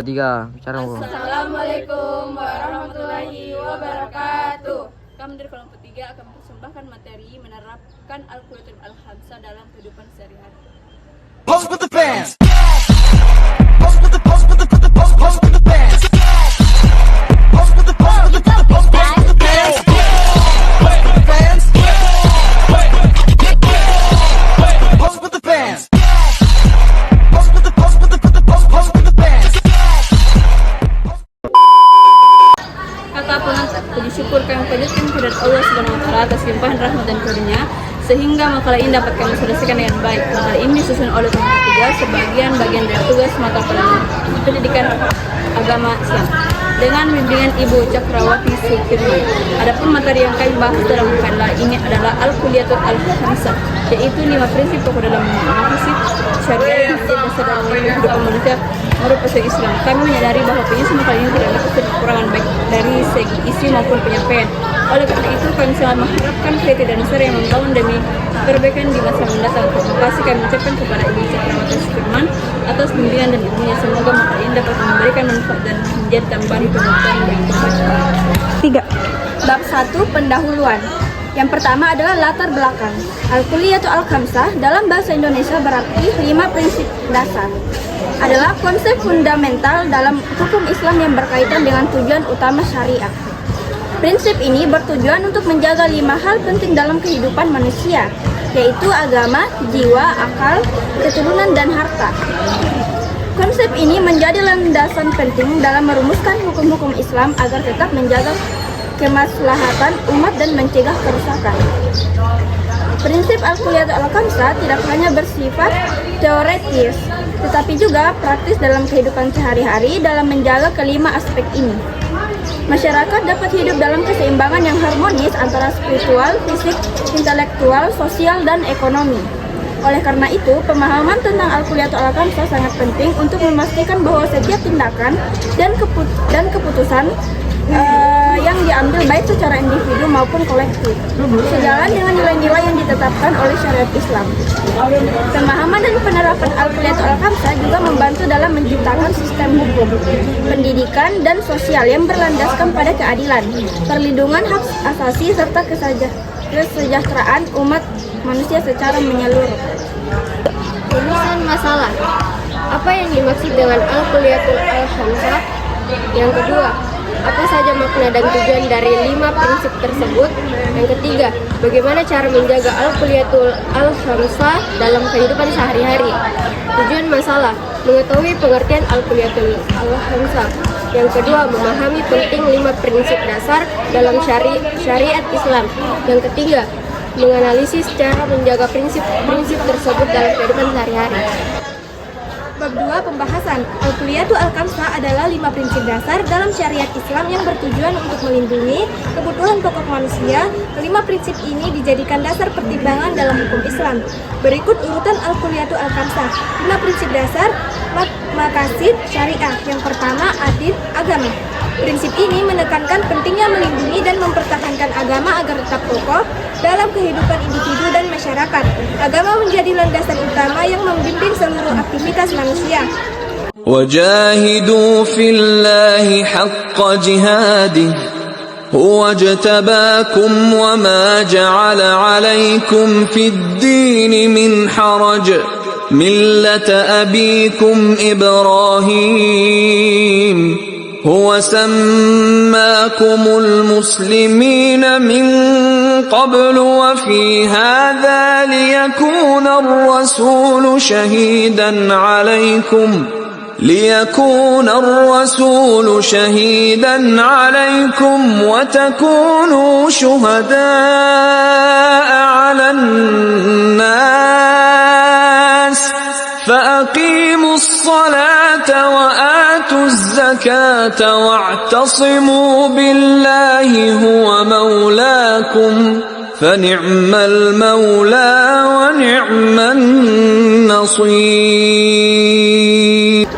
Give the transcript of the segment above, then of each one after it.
Tiga, bicara Bu. Assalamualaikum warahmatullahi wabarakatuh. Kami dari kelompok 3 akan mempersembahkan materi menerapkan Al-Quranul Al-Khamsah dalam kehidupan sehari-hari. Pose with the fans. Pose with the pose with the pose with the pose pose with the fans. Pose with the pose with the pose pose pose with the fans. Pose with the fans. Pose with the fans. Pose with the pose with the pose pose with the fans. Kata pengantar, puji syukur kami panjatkan kepada Allah Subhanahu wa Ta'ala atas limpahan rahmat dan karunia sehingga makalah ini dapat kami selesaikan dengan baik. Makalah ini disusun oleh kelompok 3 sebagian bagian dari tugas mata pelajaran pendidikan agama Islam dengan bimbingan Ibu Cakrawati Sulkirman. Adapun materi yang kami bahas dalam makalah ini adalah Al-Quliyatul Al-Khamsah, yaitu 5 prinsip pokok dalam prinsip syariah yang menjadi dasar dalam kehidupan manusia menurut Islam. Islam. Kami menyadari bahwa penyusun makalah ini tidak dapat kekurangan baik dari segi isi maupun penyampaian. Oleh karena itu, kami sangat mengharapkan kritik dan dasar yang membangun demi perbaikan di masa mendatang. Terima kasih kami ucapkan kepada Ibu Cakrawati Sulkirman atas bimbingan dan ilmunya. Semoga makalah ini dapat memberikan manfaat dan menjadi tambahan pengetahuan bagi pembaca. 3. Bab 1 Pendahuluan. Yang pertama adalah latar belakang. Al-Quliyatul Al-Khamsah dalam bahasa Indonesia berarti 5 prinsip dasar. Adalah konsep fundamental dalam hukum Islam yang berkaitan dengan tujuan utama syariah. Prinsip ini bertujuan untuk menjaga 5 hal penting dalam kehidupan manusia, yaitu agama, jiwa, akal, keturunan, dan harta. Konsep ini menjadi landasan penting dalam merumuskan hukum-hukum Islam agar tetap menjaga kemaslahatan umat dan mencegah kerusakan. Prinsip Al-Quliyatul Al-Khamsah tidak hanya bersifat teoretis, tetapi juga praktis dalam kehidupan sehari-hari dalam menjaga kelima aspek ini. Masyarakat dapat hidup dalam keseimbangan yang harmonis antara spiritual, fisik, intelektual, sosial, dan ekonomi. Oleh karena itu, pemahaman tentang Al-Quliyatul Al-Khamsah sangat penting untuk memastikan bahwa setiap tindakan dan keputusan yang diambil baik secara individu maupun kolektif sejalan dengan nilai-nilai yang ditetapkan oleh syariat Islam. Pemahaman dan penerapan Al-Quliyatul Al-Khamsah juga membantu dalam menciptakan sistem hukum, pendidikan, dan sosial yang berlandaskan pada keadilan, perlindungan hak asasi, serta kesejahteraan umat manusia secara menyeluruh. Rumusan masalah. Apa yang dimaksud dengan Al-Quliyatul Al-Khamsah? Yang kedua, apa saja makna dan tujuan dari 5 prinsip tersebut? Yang ketiga, bagaimana cara menjaga Al-Quliyatul Al-Khamsah dalam kehidupan sehari-hari? Tujuan masalah, mengetahui pengertian Al-Quliyatul Al-Khamsah. Yang kedua, memahami penting 5 prinsip dasar dalam syariat Islam. Yang ketiga, menganalisis cara menjaga prinsip-prinsip tersebut dalam kehidupan sehari-hari. Bab 2 Pembahasan. Al-Quliyatul Al-Khamsah adalah 5 prinsip dasar dalam syariat Islam yang bertujuan untuk melindungi kebutuhan pokok manusia. 5 prinsip ini dijadikan dasar pertimbangan dalam hukum Islam. Berikut urutan Al-Quliyatul Al-Khamsah. 5 prinsip dasar maqasid syariah. Yang pertama, adil agama. Prinsip ini menekankan pentingnya melindungi dan mempertahankan agama agar tetap kokoh dalam kehidupan individu dan masyarakat. Agama menjadi landasan utama yang membimbing seluruh aktivitas manusia. وَجَاهِدُوا فِي اللَّهِ حَقَّ جِهَادِهِ هُوَ اجْتَبَاكُمْ وَمَا جَعَلَ عَلَيْكُمْ فِي الدِّينِ مِنْ حَرَجٍ مِلَّةَ أَبِيكُمْ إِبْرَاهِيمَ هو سماكم المسلمين من قبل وفي هذا ليكون الرسول شهيدا عليكم وتكونوا شهداء على الناس فأقيموا الصلاة وآتوا الزكاة واعتصموا بالله هو مولاكم فنعم المولى ونعم النصير.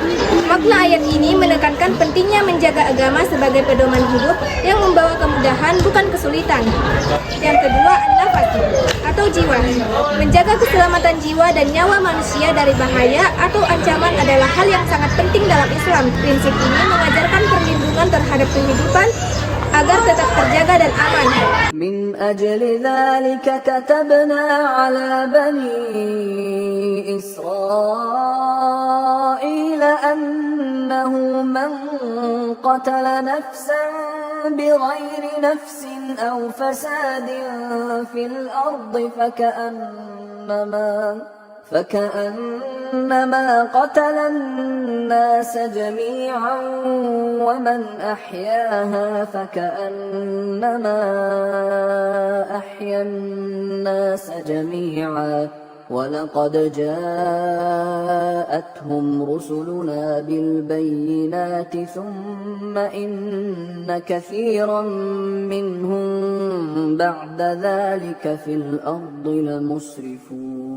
Makna ayat ini menekankan pentingnya menjaga agama sebagai pedoman hidup yang membawa kemudahan bukan kesulitan. Yang kedua, nafasi atau jiwa. Menjaga keselamatan jiwa dan nyawa manusia dari bahaya atau ancaman adalah hal yang sangat penting dalam Islam. Prinsip ini mengajarkan perlindungan terhadap kehidupan agar tetap terjaga dan aman. من أجل ذلك كتبنا على بني إسرائيل أنه من قتل نفسا بغير نفس أو فساد في الأرض فكأنما قتل الناس جميعا ومن أحياها فكأنما أحيا الناس جميعا ولقد جاءتهم رسلنا بالبينات ثم إن كثيرا منهم بعد ذلك في الأرض لمسرفون.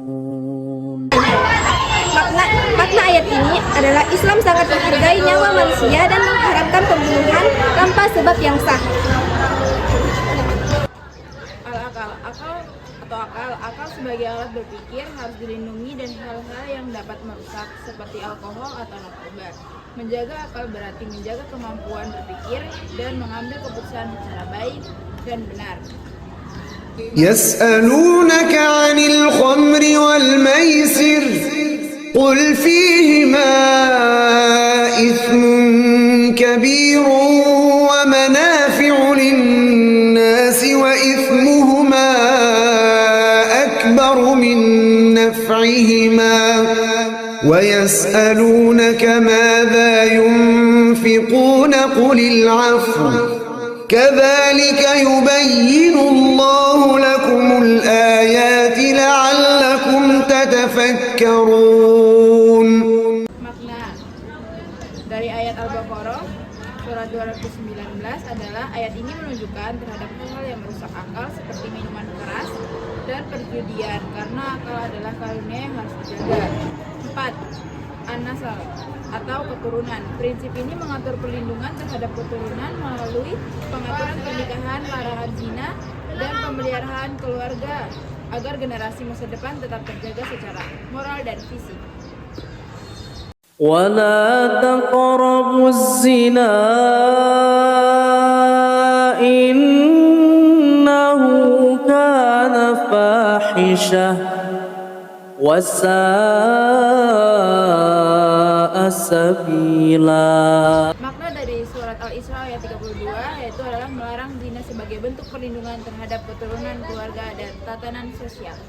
Makna ayat ini adalah Islam sangat menghargai nyawa manusia dan mengharamkan pembunuhan tanpa sebab yang sah. Akal sebagai alat berpikir harus dilindungi dari hal-hal yang dapat merusak seperti alkohol atau narkoba. Menjaga akal berarti menjaga kemampuan berpikir dan mengambil keputusan secara baik dan benar. يسألونك عن الخمر والميسر قل فيهما إثم كبير ومنافع للناس وإثمهما أكبر من نفعهما ويسألونك ماذا ينفقون قل العفو كذلك يبين الله لكم الآيات لعلكم تتفكرون. Makna dari ayat Al-Baqarah surat 219 adalah ayat ini menunjukkan terhadap hal-hal yang merusak akal seperti minuman keras dan perjudian karena akal adalah karunia yang harus dijaga. 4. An-nasal atau keturunan. Prinsip ini mengatur perlindungan terhadap keturunan melalui pengaturan pernikahan, larangan zina, dan pemeliharaan keluarga agar generasi masa depan tetap terjaga secara moral dan fisik. ولا تقربوا الزنا إنه كان فاحشة وساء سبيلا. Makna dari surat Al-Isra ayat 32 yaitu adalah melarang zina sebagai bentuk perlindungan terhadap keturunan, keluarga, dan tatanan sosial.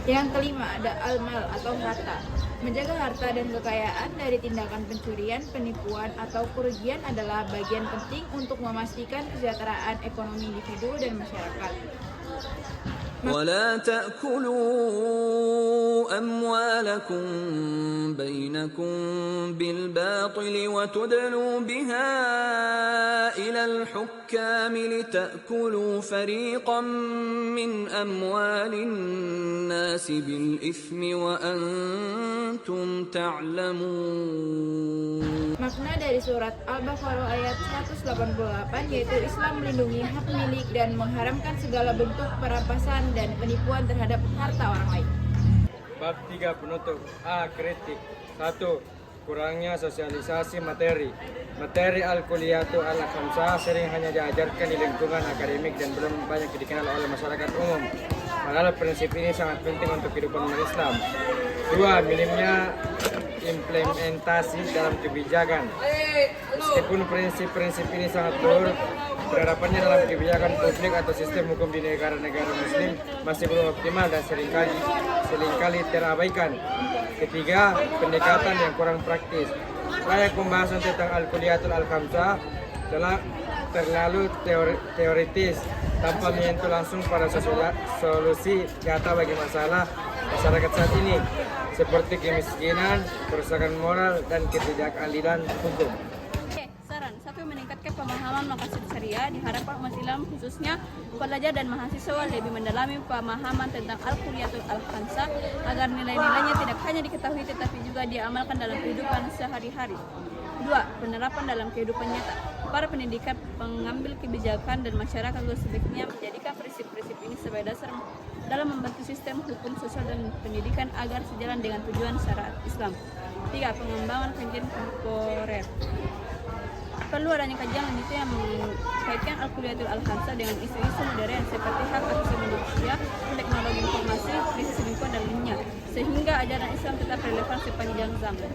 Yang kelima ada al-mal atau harta. Menjaga harta dan kekayaan dari tindakan pencurian, penipuan, atau kerugian adalah bagian penting untuk memastikan kesejahteraan ekonomi individu dan masyarakat. ولا تأكلوا أموالكم بينكم بالباطل وتدلوا بها إلى الحكام لتأكلوا فريقا من أموال الناس بالإثم وأنتم تعلمون. Makna dari surat Al-Baqarah ayat 188 yaitu Islam melindungi hak milik dan mengharamkan segala bentuk perampasan dan penipuan terhadap harta orang lain. Bab 3 penutup. A. Kritik. 1. Kurangnya sosialisasi materi. Materi al-kuliyatul al-khamsah sering hanya diajarkan di lingkungan akademik dan belum banyak dikenal oleh masyarakat umum. Padahal prinsip ini sangat penting untuk kehidupan umat Islam. 2. Minimnya implementasi dalam kebijakan. Meskipun prinsip-prinsip ini sangat buruk, penerapannya dalam kebijakan publik atau sistem hukum di negara-negara muslim masih belum optimal dan seringkali terabaikan. 3. Pendekatan yang kurang praktis. Layak pembahasan tentang al-kuliyatul al-khamsah telah terlalu teoritis tanpa menyentuh langsung pada solusi nyata bagi masalah masyarakat saat ini seperti kemiskinan, kerusakan moral, dan ketidakadilan hukum. Saran 1. Meningkatkan pemahaman maqasid syariah. Diharapkan umat Islam khususnya pelajar dan mahasiswa lebih mendalami pemahaman tentang al-kuliyatul al-khamsah agar nilai-nilainya tidak hanya diketahui tetapi juga diamalkan dalam kehidupan sehari-hari. Dua, penerapan dalam kehidupan nyata. Para pendidikan, pengambil kebijakan, dan masyarakat luas sebaiknya menjadikan prinsip-prinsip ini sebagai dasar dalam membantu sistem hukum sosial dan pendidikan agar sejalan dengan tujuan syariat Islam. Tiga, pengembangan kajian kontemporer. Perlu adanya kajian lanjutan yang mengkaitkan Al-Kuliyatul Al-Khamsah dengan isu-isu modern seperti hak asasi manusia, teknologi informasi, krisis lingkungan, dan lainnya, sehingga ajaran Islam tetap relevan sepanjang zaman.